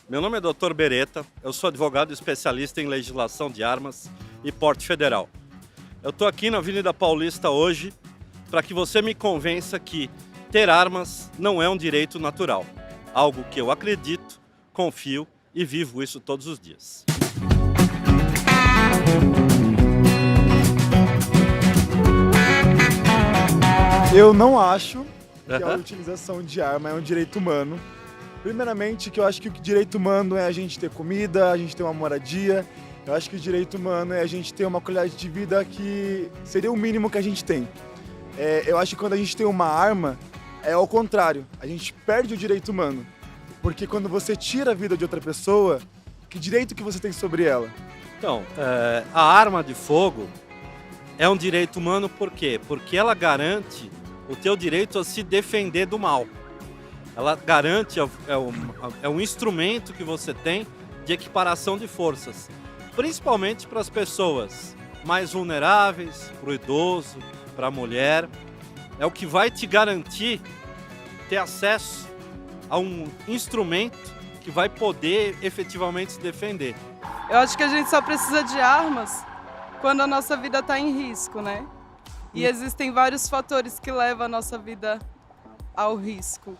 Meu nome é Dr. Beretta, eu sou advogado especialista em legislação de armas e porte federal. Eu estou aqui na Avenida Paulista hoje para que você me convença que ter armas não é um direito natural, algo que eu acredito, confio e vivo isso todos os dias. Eu não acho que a utilização de arma é um direito humano. Primeiramente, que eu acho que o direito humano é a gente ter comida, a gente ter uma moradia. Eu acho que o direito humano é a gente ter uma qualidade de vida que seria o mínimo que a gente tem. Eu acho que quando a gente tem uma arma, é ao contrário. A gente perde o direito humano. Porque quando você tira a vida de outra pessoa, que direito que você tem sobre ela? Então, a arma de fogo é um direito humano por quê? Porque ela garante o teu direito a se defender do mal. Ela garante, é um instrumento que você tem de equiparação de forças, principalmente para as pessoas mais vulneráveis, para o idoso, para a mulher. É o que vai te garantir ter acesso a um instrumento que vai poder efetivamente se defender. Eu acho que a gente só precisa de armas quando a nossa vida está em risco, né? E existem vários fatores que levam a nossa vida ao risco.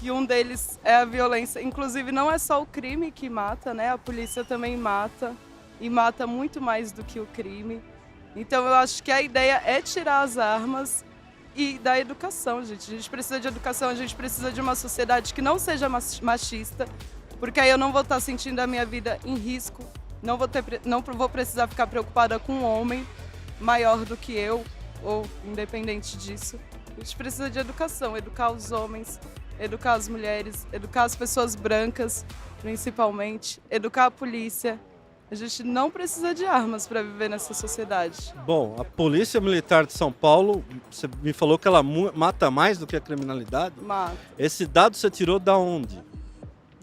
Que um deles é a violência. Inclusive, não é só o crime que mata, né? A polícia também mata, e mata muito mais do que o crime. Então, eu acho que a ideia é tirar as armas e da educação, gente. A gente precisa de educação, a gente precisa de uma sociedade que não seja machista, porque aí eu não vou estar sentindo a minha vida em risco, não vou precisar ficar preocupada com um homem maior do que eu, ou independente disso. A gente precisa de educação, educar os homens, educar as mulheres, educar as pessoas brancas, principalmente, educar a polícia. A gente não precisa de armas para viver nessa sociedade. Bom, a Polícia Militar de São Paulo, você me falou que ela mata mais do que a criminalidade? Mata. Esse dado você tirou da onde?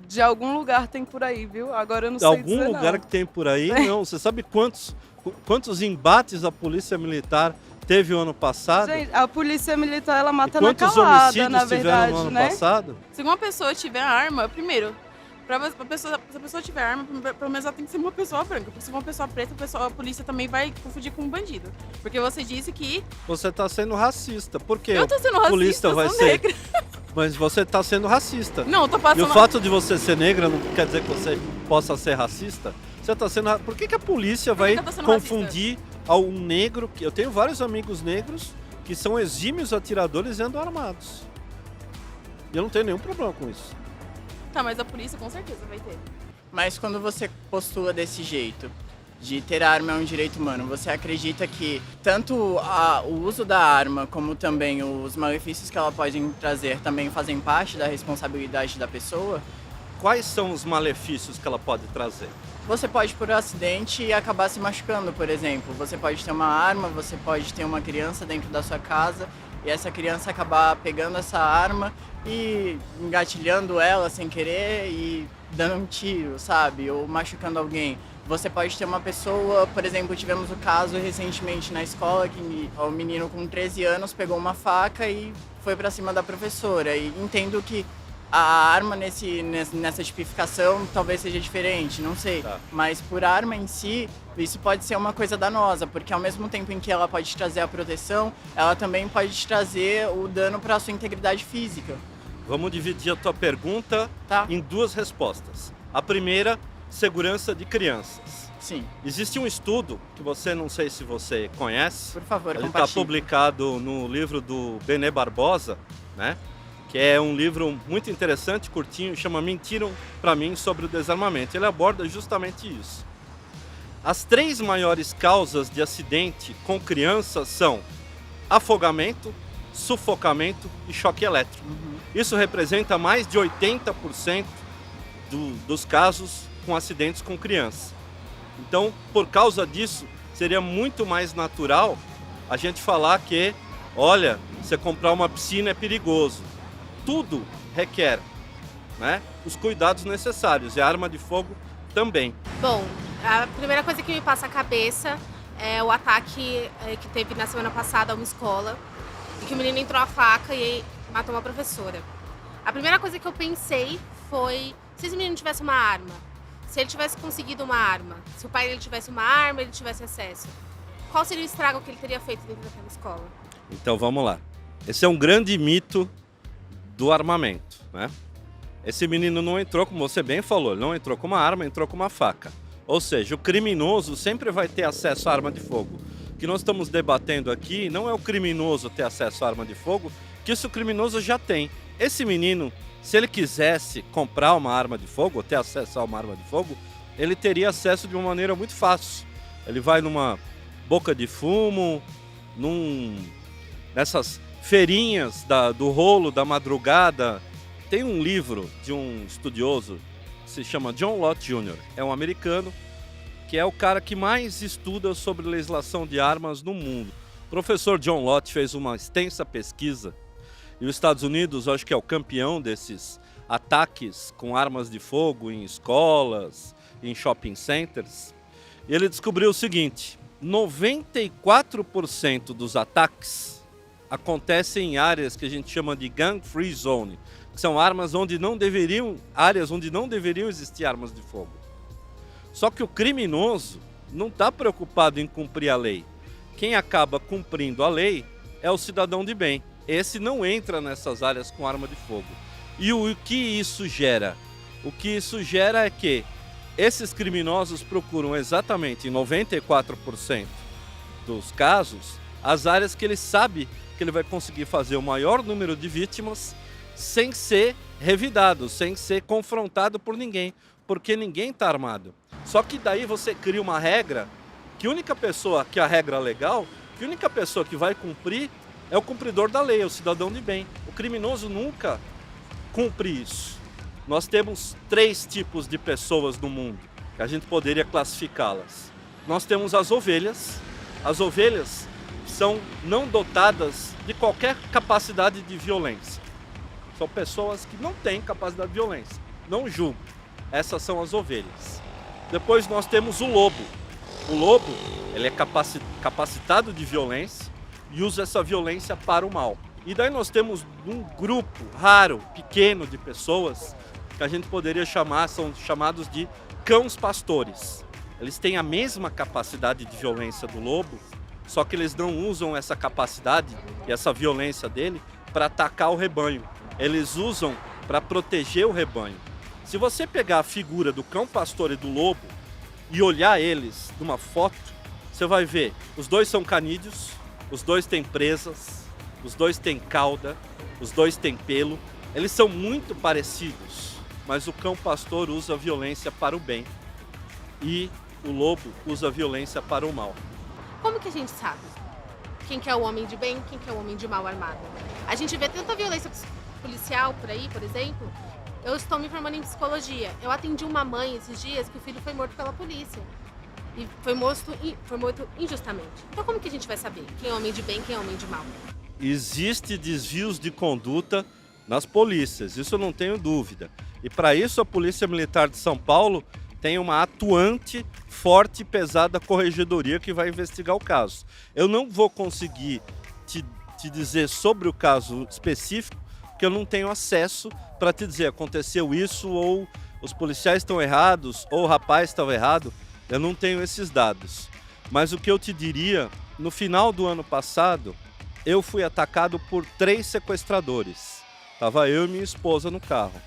De algum lugar tem por aí, viu? Agora eu não De sei dizer algum lugar não. que tem por aí? Não. Você sabe quantos embates a Polícia Militar teve o ano passado? Gente, a polícia militar, ela mata E na quantos calada, homicídios na tiveram verdade, no ano né? passado? Se uma pessoa tiver arma, primeiro, se a pessoa tiver arma, pelo menos ela tem que ser uma pessoa branca. Porque se for uma pessoa preta, a polícia também vai confundir com um bandido. Porque você disse que... Você está sendo racista. Por quê? Eu tô sendo A racista, polícia eu vai sou ser... negra. Mas você está sendo racista. Não, eu tô E passando... o fato de você ser negra não quer dizer que você possa ser racista? Você está sendo... Por que a polícia vai eu tô sendo confundir um negro... Eu tenho vários amigos negros que são exímios atiradores e andam armados. E eu não tenho nenhum problema com isso. Tá, mas a polícia com certeza vai ter. Mas quando você postula desse jeito, de ter arma é um direito humano, você acredita que tanto o uso da arma como também os malefícios que ela pode trazer também fazem parte da responsabilidade da pessoa? Quais são os malefícios que ela pode trazer? Você pode, por acidente, acabar se machucando, por exemplo. Você pode ter uma arma, você pode ter uma criança dentro da sua casa e essa criança acabar pegando essa arma e engatilhando ela sem querer e dando um tiro, sabe? Ou machucando alguém. Você pode ter uma pessoa, por exemplo, tivemos o caso recentemente na escola que o menino com 13 anos pegou uma faca e foi pra cima da professora. E entendo que a arma nessa tipificação talvez seja diferente, não sei. Tá. Mas por arma em si, isso pode ser uma coisa danosa, porque ao mesmo tempo em que ela pode te trazer a proteção, ela também pode te trazer o dano para a sua integridade física. Vamos dividir a tua pergunta Tá. em duas respostas. A primeira, segurança de crianças. Sim, Existe um estudo que não sei se você conhece, por favor, ele está compartilhe. publicado no livro do Benê Barbosa, né? Que é um livro muito interessante, curtinho, chama Mentiram para mim sobre o desarmamento. Ele aborda justamente isso. As 3 maiores causas de acidente com crianças são afogamento, sufocamento e choque elétrico. Isso representa mais de 80% dos casos com acidentes com crianças. Então, por causa disso, seria muito mais natural a gente falar que, olha, você comprar uma piscina é perigoso. Tudo requer, né, os cuidados necessários, e a arma de fogo também. Bom, a primeira coisa que me passa a cabeça é o ataque que teve na semana passada a uma escola, e que o menino entrou a faca e matou uma professora. A primeira coisa que eu pensei foi Se esse menino tivesse uma arma, se ele tivesse conseguido uma arma, se o pai dele tivesse uma arma, ele tivesse acesso, qual seria o estrago que ele teria feito dentro daquela escola? Então vamos lá. Esse é um grande mito do armamento, né? Esse menino não entrou, como você bem falou, ele não entrou com uma arma, entrou com uma faca. Ou seja, o criminoso sempre vai ter acesso à arma de fogo. O que nós estamos debatendo aqui não é o criminoso ter acesso à arma de fogo, que isso o criminoso já tem. Esse menino, se ele quisesse comprar uma arma de fogo, ou ter acesso a uma arma de fogo, ele teria acesso de uma maneira muito fácil. Ele vai numa boca de fumo, nessas feirinhas do rolo da madrugada. Tem um livro de um estudioso que se chama John Lott Jr. É um americano que é o cara que mais estuda sobre legislação de armas no mundo. O professor John Lott fez uma extensa pesquisa e os Estados Unidos, acho que é o campeão desses ataques com armas de fogo em escolas, em shopping centers. E ele descobriu o seguinte: 94% dos ataques acontecem em áreas que a gente chama de gun free zone, que são áreas onde não deveriam existir armas de fogo. Só que o criminoso não está preocupado em cumprir a lei. Quem acaba cumprindo a lei é o cidadão de bem. Esse não entra nessas áreas com arma de fogo. E o que isso gera? O que isso gera é que esses criminosos procuram exatamente em 94% dos casos as áreas que ele sabe que ele vai conseguir fazer o maior número de vítimas sem ser revidado, sem ser confrontado por ninguém, porque ninguém está armado. Só que daí você cria uma regra que a única pessoa, que é a regra legal, que a única pessoa que vai cumprir é o cumpridor da lei, é o cidadão de bem. O criminoso nunca cumpre isso. Nós temos 3 tipos de pessoas no mundo, que a gente poderia classificá-las. Nós temos as ovelhas. As ovelhas são não dotadas de qualquer capacidade de violência. São pessoas que não têm capacidade de violência. Não julgo. Essas são as ovelhas. Depois nós temos o lobo. O lobo, ele é capacitado de violência e usa essa violência para o mal. E daí nós temos um grupo raro, pequeno de pessoas que a gente poderia chamar, são chamados de cães pastores. Eles têm a mesma capacidade de violência do lobo, só que eles não usam essa capacidade e essa violência dele para atacar o rebanho. Eles usam para proteger o rebanho. Se você pegar a figura do cão pastor e do lobo e olhar eles numa foto, você vai ver, os dois são canídeos, os dois têm presas, os dois têm cauda, os dois têm pelo. Eles são muito parecidos, mas o cão pastor usa violência para o bem e o lobo usa violência para o mal. Como que a gente sabe quem que é o homem de bem, quem que é o homem de mal armado? A gente vê tanta violência policial por aí, por exemplo. Eu estou me formando em psicologia. Eu atendi uma mãe esses dias que o filho foi morto pela polícia. E foi morto injustamente. Então como que a gente vai saber quem é homem de bem e quem é homem de mal? Existe desvios de conduta nas polícias, isso eu não tenho dúvida. E para isso a Polícia Militar de São Paulo tem uma atuante, forte e pesada corregedoria que vai investigar o caso. Eu não vou conseguir te dizer sobre o caso específico, porque eu não tenho acesso para te dizer aconteceu isso, ou os policiais estão errados, ou o rapaz estava errado. Eu não tenho esses dados. Mas o que eu te diria, no final do ano passado, eu fui atacado por 3 sequestradores. Estava eu e minha esposa no carro.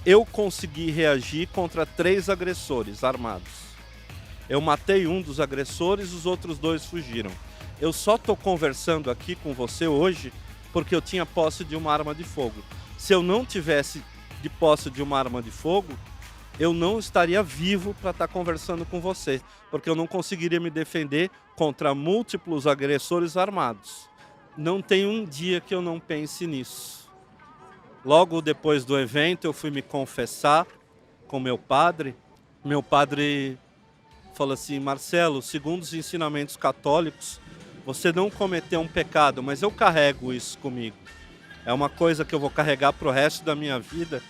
Eu consegui reagir contra 3 agressores armados. Eu matei um dos agressores, os outros 2 fugiram. Eu só estou conversando aqui com você hoje porque eu tinha posse de uma arma de fogo. Se eu não tivesse de posse de uma arma de fogo, eu não estaria vivo para estar conversando com você, porque eu não conseguiria me defender contra múltiplos agressores armados. Não tem um dia que eu não pense nisso. Logo depois do evento, eu fui me confessar com meu padre. Meu padre falou assim: Marcelo, segundo os ensinamentos católicos, você não cometeu um pecado, mas eu carrego isso comigo. É uma coisa que eu vou carregar para o resto da minha vida.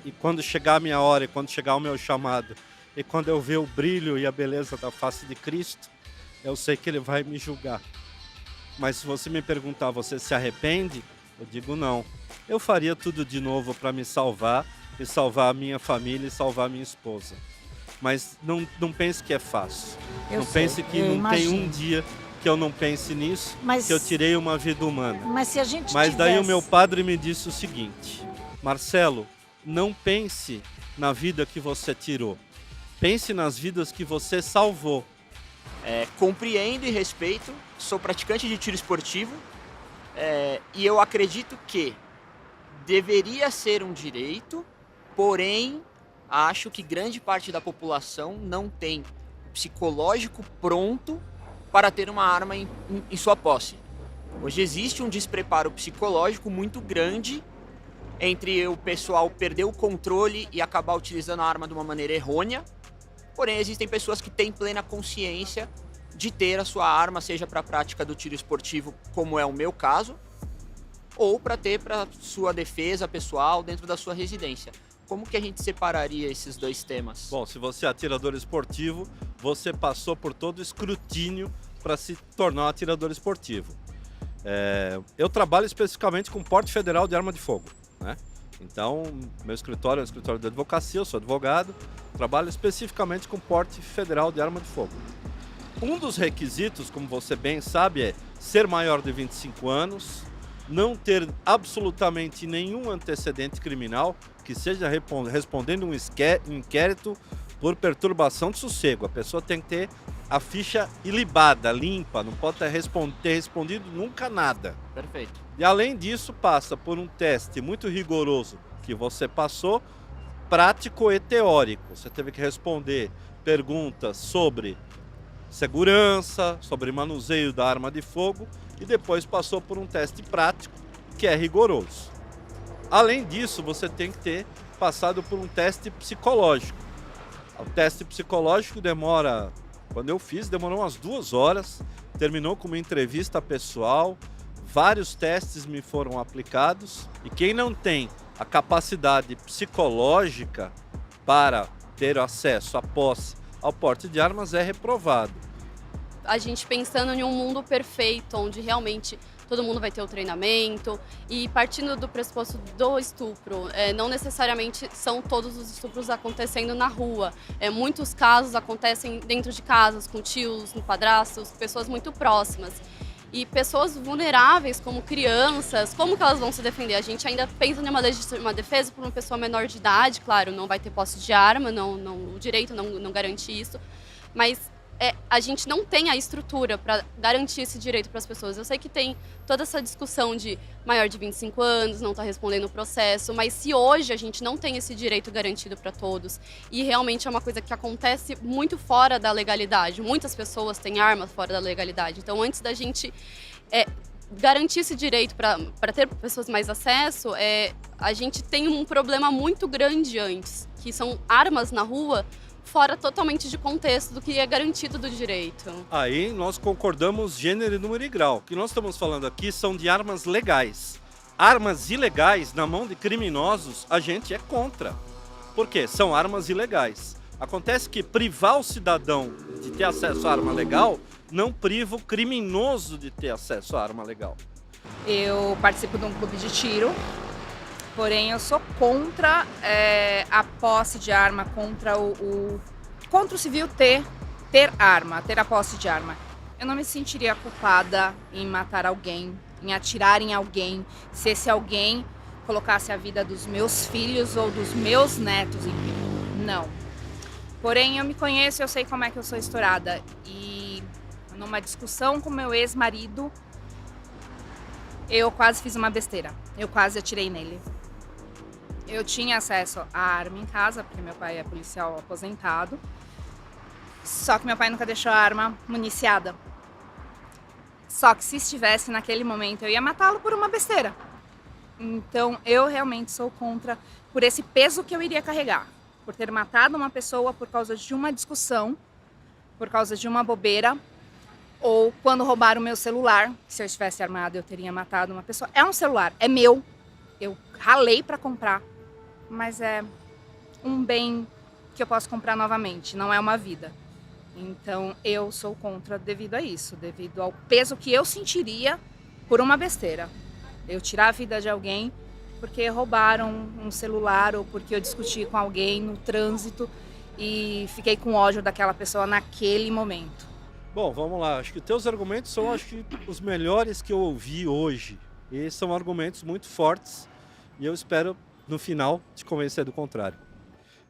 E quando chegar a minha hora, e quando chegar o meu chamado, e quando eu ver o brilho e a beleza da face de Cristo, eu sei que Ele vai me julgar. Mas se você me perguntar, você se arrepende? Eu digo não. Eu faria tudo de novo para me salvar e salvar a minha família e salvar a minha esposa. Mas não pense que é fácil. Não pense que não tem um dia que eu não pense nisso, que eu tirei uma vida humana. Mas se a gente Mas daí o meu padre me disse o seguinte: Marcelo, não pense na vida que você tirou. Pense nas vidas que você salvou. Compreendo e respeito, sou praticante de tiro esportivo e eu acredito que deveria ser um direito, porém acho que grande parte da população não tem psicológico pronto para ter uma arma em sua posse. Hoje existe um despreparo psicológico muito grande entre o pessoal perder o controle e acabar utilizando a arma de uma maneira errônea. Porém, existem pessoas que têm plena consciência de ter a sua arma, seja para a prática do tiro esportivo, como é o meu caso, ou para ter para sua defesa pessoal dentro da sua residência. Como que a gente separaria esses dois temas? Bom, se você é atirador esportivo, você passou por todo o escrutínio para se tornar um atirador esportivo. Eu trabalho especificamente com porte federal de arma de fogo, né? Então, meu escritório é um escritório de advocacia, eu sou advogado, trabalho especificamente com porte federal de arma de fogo. Um dos requisitos, como você bem sabe, é ser maior de 25 anos, não ter absolutamente nenhum antecedente criminal, que seja respondendo um inquérito por perturbação de sossego. A pessoa tem que ter a ficha ilibada, limpa, não pode ter respondido nunca nada. Perfeito. E além disso, passa por um teste muito rigoroso que você passou, prático e teórico. Você teve que responder perguntas sobre segurança, sobre manuseio da arma de fogo e depois passou por um teste prático que é rigoroso. Além disso, você tem que ter passado por um teste psicológico. O teste psicológico quando eu fiz, demorou umas 2 horas, terminou com uma entrevista pessoal, vários testes me foram aplicados e quem não tem a capacidade psicológica para ter acesso à posse ao porte de armas é reprovado. A gente pensando em um mundo perfeito, onde realmente todo mundo vai ter o treinamento e partindo do pressuposto do estupro, não necessariamente são todos os estupros acontecendo na rua. Muitos casos acontecem dentro de casas, com tios, padrastos, pessoas muito próximas. E pessoas vulneráveis, como crianças, como que elas vão se defender? A gente ainda pensa numa legítima defesa por uma pessoa menor de idade, claro, não vai ter posse de arma, o direito não garante isso, mas a gente não tem a estrutura para garantir esse direito para as pessoas. Eu sei que tem toda essa discussão de maior de 25 anos, não está respondendo o processo, mas se hoje a gente não tem esse direito garantido para todos, e realmente é uma coisa que acontece muito fora da legalidade, muitas pessoas têm armas fora da legalidade, então antes da gente garantir esse direito para ter pessoas mais acesso, a gente tem um problema muito grande antes, que são armas na rua, fora totalmente de contexto do que é garantido do direito. Aí nós concordamos gênero, número e grau. O que nós estamos falando aqui são de armas legais. Armas ilegais na mão de criminosos, a gente é contra. Por quê? São armas ilegais. Acontece que privar o cidadão de ter acesso à arma legal não priva o criminoso de ter acesso à arma legal. Eu participo de um clube de tiro, porém eu sou contra a posse de arma, contra o civil ter arma, ter a posse de arma. Eu não me sentiria culpada em matar alguém, em atirar em alguém, se esse alguém colocasse a vida dos meus filhos ou dos meus netos em perigo. Não. Porém, eu me conheço, eu sei como é que eu sou estourada. E numa discussão com meu ex-marido, eu quase fiz uma besteira. Eu quase atirei nele. Eu tinha acesso à arma em casa, porque meu pai é policial aposentado. Só que meu pai nunca deixou a arma municiada. Só que se estivesse naquele momento, eu ia matá-lo por uma besteira. Então, eu realmente sou contra por esse peso que eu iria carregar. Por ter matado uma pessoa por causa de uma discussão, por causa de uma bobeira, ou quando roubaram o meu celular. Se eu estivesse armado, eu teria matado uma pessoa. É um celular, é meu. Eu ralei para comprar, mas é um bem que eu posso comprar novamente, não é uma vida. Então, eu sou contra devido a isso, devido ao peso que eu sentiria por uma besteira. Eu tirar a vida de alguém porque roubaram um celular ou porque eu discuti com alguém no trânsito e fiquei com ódio daquela pessoa naquele momento. Bom, vamos lá. Acho que os teus argumentos são os melhores que eu ouvi hoje. E são argumentos muito fortes e eu espero, no final, te convencer do contrário.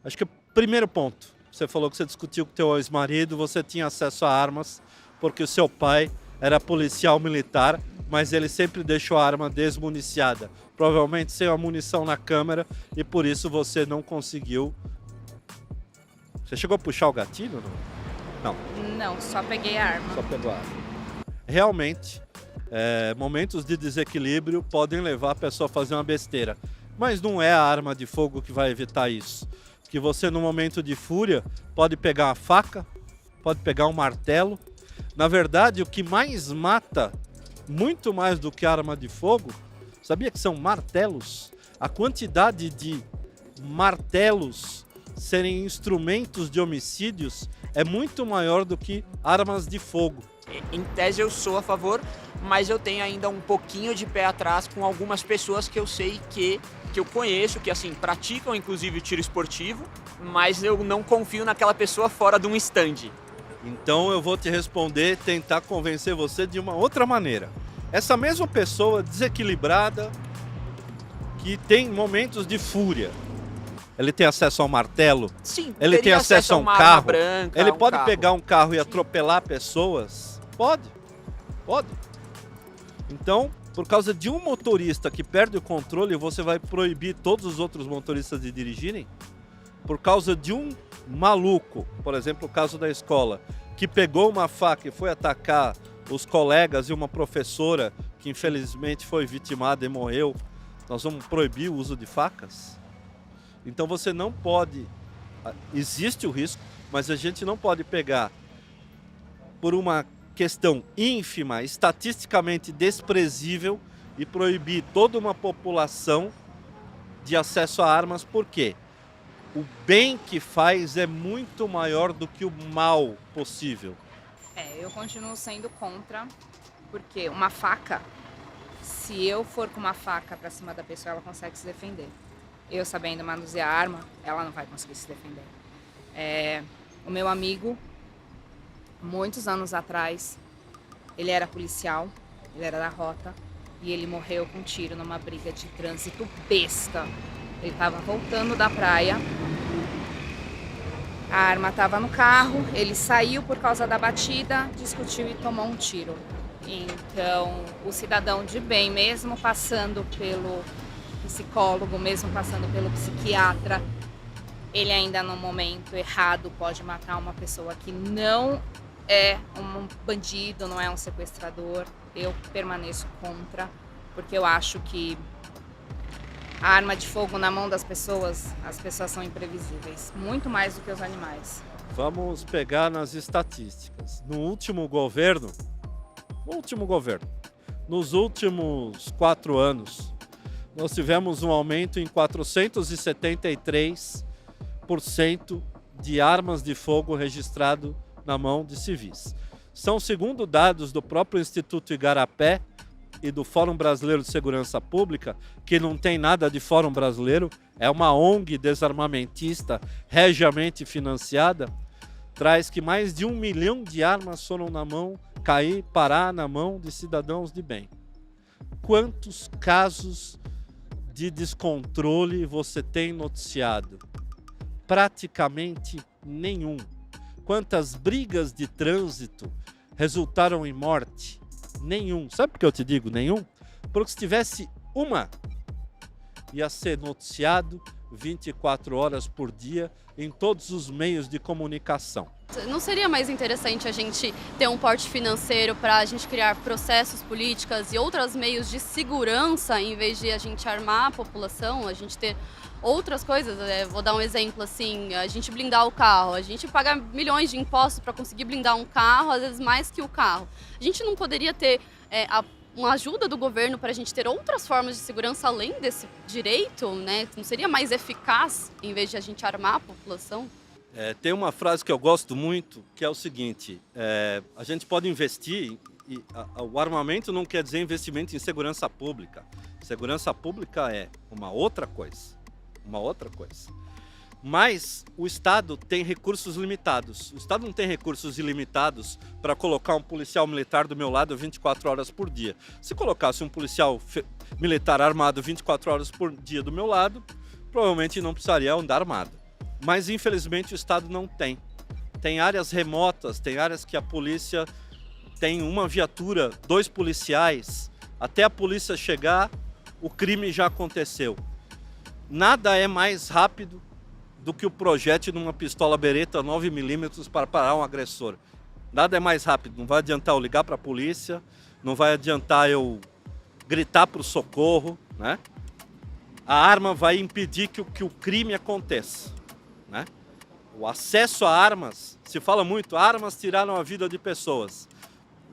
Acho que o primeiro ponto, você falou que você discutiu com o teu ex-marido, você tinha acesso a armas porque o seu pai era policial militar, mas ele sempre deixou a arma desmuniciada, provavelmente sem a munição na câmera, e por isso você não conseguiu. Você chegou a puxar o gatilho? Não. Não, só peguei a arma. Só pegou a arma. Realmente, momentos de desequilíbrio podem levar a pessoa a fazer uma besteira, mas não é a arma de fogo que vai evitar isso. Que você, no momento de fúria, pode pegar uma faca, pode pegar um martelo. Na verdade, o que mais mata, muito mais do que arma de fogo, sabia que são martelos? A quantidade de martelos serem instrumentos de homicídios é muito maior do que armas de fogo. Em tese eu sou a favor, mas eu tenho ainda um pouquinho de pé atrás com algumas pessoas que eu sei que eu conheço, que assim, praticam inclusive tiro esportivo, mas eu não confio naquela pessoa fora de um stand. Então eu vou te responder, tentar convencer você de uma outra maneira. Essa mesma pessoa desequilibrada, que tem momentos de fúria, ele tem acesso ao martelo? Sim, ele tem acesso a um carro? Branca, ele pode carro. pegar um carro e atropelar pessoas? Pode. Então, por causa de um motorista que perde o controle, você vai proibir todos os outros motoristas de dirigirem? Por causa de um maluco, por exemplo, o caso da escola, que pegou uma faca e foi atacar os colegas e uma professora que infelizmente foi vitimada e morreu, nós vamos proibir o uso de facas? Então você não pode, existe o risco, mas a gente não pode pegar por uma questão ínfima, estatisticamente desprezível, e proibir toda uma população de acesso a armas. Por quê? O bem que faz é muito maior do que o mal possível. Eu continuo sendo contra, porque uma faca, se eu for com uma faca pra cima da pessoa, ela consegue se defender. Eu sabendo manusear a arma, ela não vai conseguir se defender. O meu amigo, muitos anos atrás, ele era policial, ele era da rota, e ele morreu com um tiro numa briga de trânsito besta. Ele estava voltando da praia, a arma estava no carro, ele saiu por causa da batida, discutiu e tomou um tiro. Então, o cidadão de bem, mesmo passando pelo psicólogo, mesmo passando pelo psiquiatra, ele ainda no momento errado pode matar uma pessoa que não é um bandido, não é um sequestrador. Eu permaneço contra, porque eu acho que a arma de fogo na mão das pessoas, as pessoas são imprevisíveis, muito mais do que os animais. Vamos pegar nas estatísticas. No último governo, nos últimos 4 anos, nós tivemos um aumento em 473% de armas de fogo registrado na mão de civis. São, segundo dados do próprio Instituto Igarapé e do Fórum Brasileiro de Segurança Pública, que não tem nada de Fórum Brasileiro, é uma ONG desarmamentista regiamente financiada, traz que mais de 1 milhão de armas foram parar na mão de cidadãos de bem. Quantos casos de descontrole você tem noticiado? Praticamente nenhum. Quantas brigas de trânsito resultaram em morte? Nenhum. Sabe por que eu te digo nenhum? Porque se tivesse uma, ia ser noticiado 24 horas por dia em todos os meios de comunicação. Não seria mais interessante a gente ter um porte financeiro para a gente criar processos, políticas e outros meios de segurança, em vez de a gente armar a população, a gente ter outras coisas? Vou dar um exemplo assim, a gente blindar o carro, a gente paga milhões de impostos para conseguir blindar um carro, às vezes mais que o carro. A gente não poderia ter uma ajuda do governo para a gente ter outras formas de segurança além desse direito, né? Não seria mais eficaz em vez de a gente armar a população? Tem uma frase que eu gosto muito, que é o seguinte, a gente pode investir o armamento não quer dizer investimento em segurança pública. Segurança pública é uma outra coisa. Mas o Estado tem recursos limitados. O Estado não tem recursos ilimitados para colocar um policial militar do meu lado 24 horas por dia. Se colocasse um policial militar armado 24 horas por dia do meu lado, provavelmente não precisaria andar armado. Mas infelizmente o Estado não tem. Tem áreas remotas, tem áreas que a polícia tem uma viatura, 2 policiais. Até a polícia chegar, o crime já aconteceu. Nada é mais rápido do que o projétil numa pistola Beretta 9mm para parar um agressor. Nada é mais rápido. Não vai adiantar eu ligar para a polícia, não vai adiantar eu gritar para o socorro, né? A arma vai impedir que o crime aconteça, né? O acesso a armas, se fala muito, armas tiraram a vida de pessoas,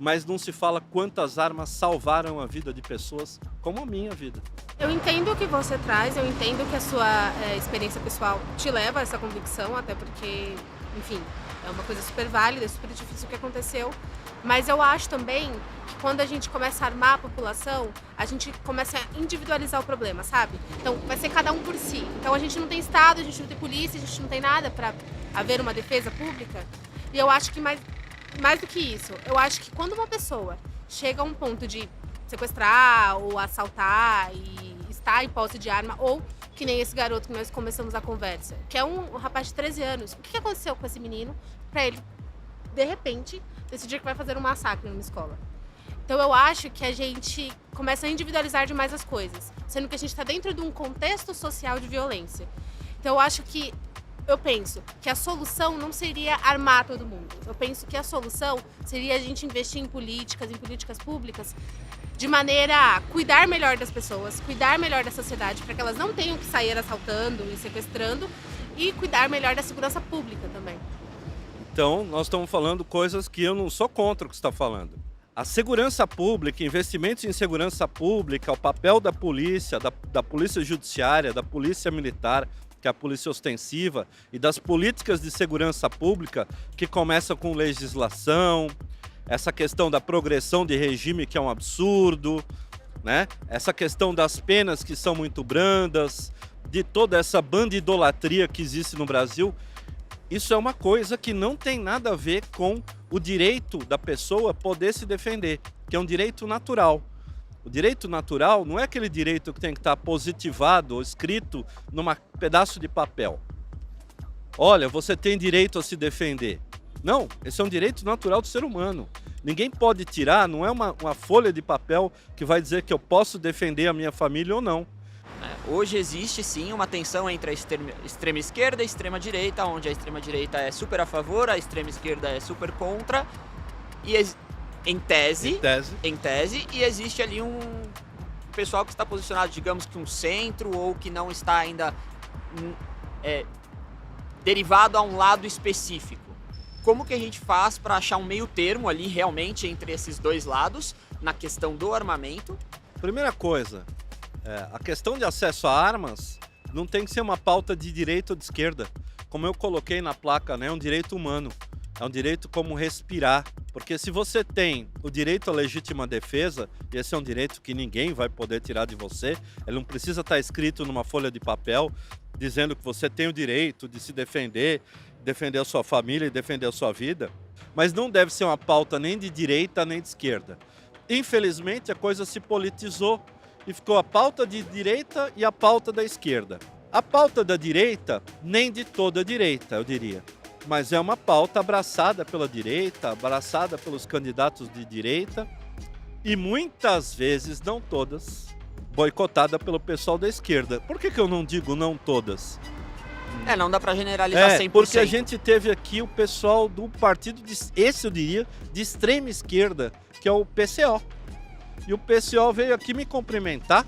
mas não se fala quantas armas salvaram a vida de pessoas, como a minha vida. Eu entendo o que você traz, eu entendo que a sua experiência pessoal te leva a essa convicção, até porque, enfim, é uma coisa super válida, é super difícil o que aconteceu. Mas eu acho também que quando a gente começa a armar a população, a gente começa a individualizar o problema, sabe? Então vai ser cada um por si. Então a gente não tem Estado, a gente não tem polícia, a gente não tem nada para haver uma defesa pública. E eu acho que mais do que isso, eu acho que quando uma pessoa chega a um ponto de sequestrar ou assaltar e estar em posse de arma, ou que nem esse garoto que nós começamos a conversa, que é um rapaz de 13 anos, o que aconteceu com esse menino para ele, de repente, decidir que vai fazer um massacre numa escola? Então eu acho que a gente começa a individualizar demais as coisas, sendo que a gente está dentro de um contexto social de violência. Então eu penso que a solução não seria armar todo mundo. Eu penso que a solução seria a gente investir em políticas públicas, de maneira a cuidar melhor das pessoas, cuidar melhor da sociedade, para que elas não tenham que sair assaltando e sequestrando, e cuidar melhor da segurança pública também. Então, nós estamos falando coisas que eu não sou contra o que você está falando. A segurança pública, investimentos em segurança pública, o papel da polícia, da polícia judiciária, da polícia militar, que é a polícia ostensiva, e das políticas de segurança pública, que começam com legislação, essa questão da progressão de regime, que é um absurdo, né? Essa questão das penas, que são muito brandas, de toda essa bandidolatria que existe no Brasil. Isso é uma coisa que não tem nada a ver com o direito da pessoa poder se defender, que é um direito natural. O direito natural não é aquele direito que tem que estar positivado ou escrito num pedaço de papel. Olha, você tem direito a se defender. Não, esse é um direito natural do ser humano. Ninguém pode tirar, não é uma folha de papel que vai dizer que eu posso defender a minha família ou não. Hoje existe sim uma tensão entre a extrema esquerda e a extrema direita, onde a extrema direita é super a favor, a extrema esquerda é super contra, e em tese, e existe ali um pessoal que está posicionado, digamos que um centro, ou que não está ainda derivado a um lado específico. Como que a gente faz para achar um meio termo ali realmente entre esses dois lados na questão do armamento? Primeira coisa, a questão de acesso a armas não tem que ser uma pauta de direita ou de esquerda. Como eu coloquei na placa, né, é um direito humano. É um direito como respirar. Porque se você tem o direito à legítima defesa, e esse é um direito que ninguém vai poder tirar de você, ele não precisa estar escrito numa folha de papel dizendo que você tem o direito de se defender, defender a sua família e defender a sua vida. Mas não deve ser uma pauta nem de direita nem de esquerda. Infelizmente, a coisa se politizou e ficou a pauta de direita e a pauta da esquerda. A pauta da direita, nem de toda a direita, eu diria. Mas é uma pauta abraçada pela direita, abraçada pelos candidatos de direita e muitas vezes, não todas, boicotada pelo pessoal da esquerda. Por que eu não digo não todas? Não dá pra generalizar 100%. Porque a gente teve aqui o pessoal do partido, esse eu diria, de extrema esquerda, que é o PCO. E o PCO veio aqui me cumprimentar.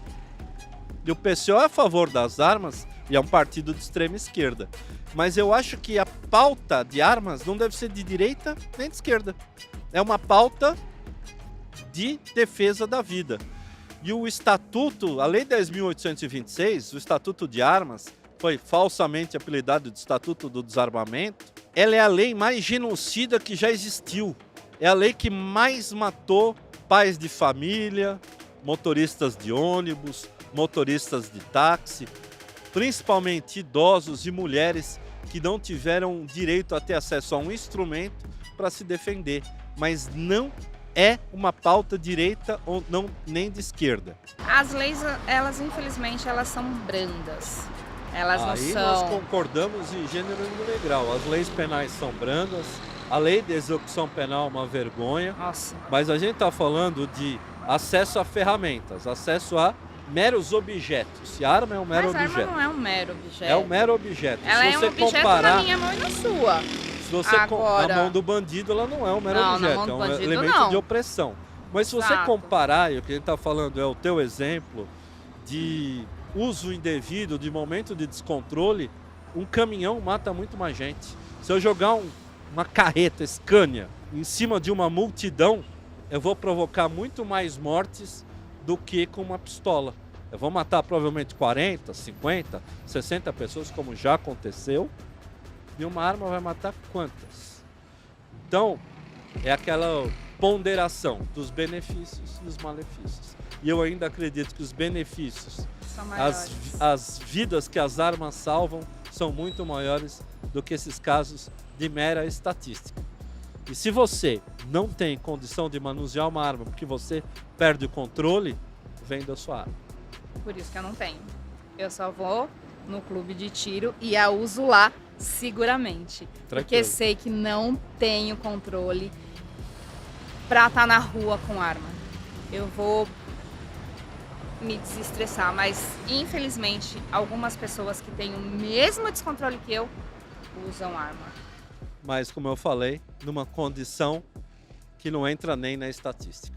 E o PCO é a favor das armas e é um partido de extrema esquerda. Mas eu acho que a pauta de armas não deve ser de direita nem de esquerda. É uma pauta de defesa da vida. E o Estatuto, a Lei 10.826, o Estatuto de Armas, foi falsamente apelidado de Estatuto do Desarmamento, ela é a lei mais genocida que já existiu. É a lei que mais matou pais de família, motoristas de ônibus, motoristas de táxi, principalmente idosos e mulheres que não tiveram direito a ter acesso a um instrumento para se defender. Mas não é uma pauta direita ou não, nem de esquerda. As leis, elas infelizmente, elas são brandas. Elas não Aí são... nós concordamos em gênero e número grau. As leis penais são brandas, a lei de execução penal é uma vergonha, Nossa. mas a gente está falando de acesso a ferramentas, acesso a meros objetos. E a arma é um mero Mas a objeto. arma não é um mero objeto. É um mero objeto. Ela é um objeto na minha mão e na sua. Se você Agora... na mão do bandido, ela não é um mero Não, na objeto, mão do é um bandido, elemento não. de opressão. Mas se você Exato. comparar, e o que a gente está falando é o teu exemplo de uso indevido, de momento de descontrole, um caminhão mata muito mais gente. Se eu jogar uma carreta Scania em cima de uma multidão, eu vou provocar muito mais mortes do que com uma pistola. Eu vou matar provavelmente 40, 50, 60 pessoas, como já aconteceu, e uma arma vai matar quantas? Então, é aquela ponderação dos benefícios e dos malefícios. E eu ainda acredito que os benefícios, São maiores. as vidas que as armas salvam, são muito maiores do que esses casos de mera estatística. E se você não tem condição de manusear uma arma porque você perde o controle, venda a sua arma. Por isso que eu não tenho. Eu só vou no clube de tiro e a uso lá seguramente. Porque Tranquilo. sei que não tenho controle pra estar na rua com arma. Eu vou me desestressar, mas infelizmente algumas pessoas que têm o mesmo descontrole que eu usam arma. Mas, como eu falei, numa condição que não entra nem na estatística.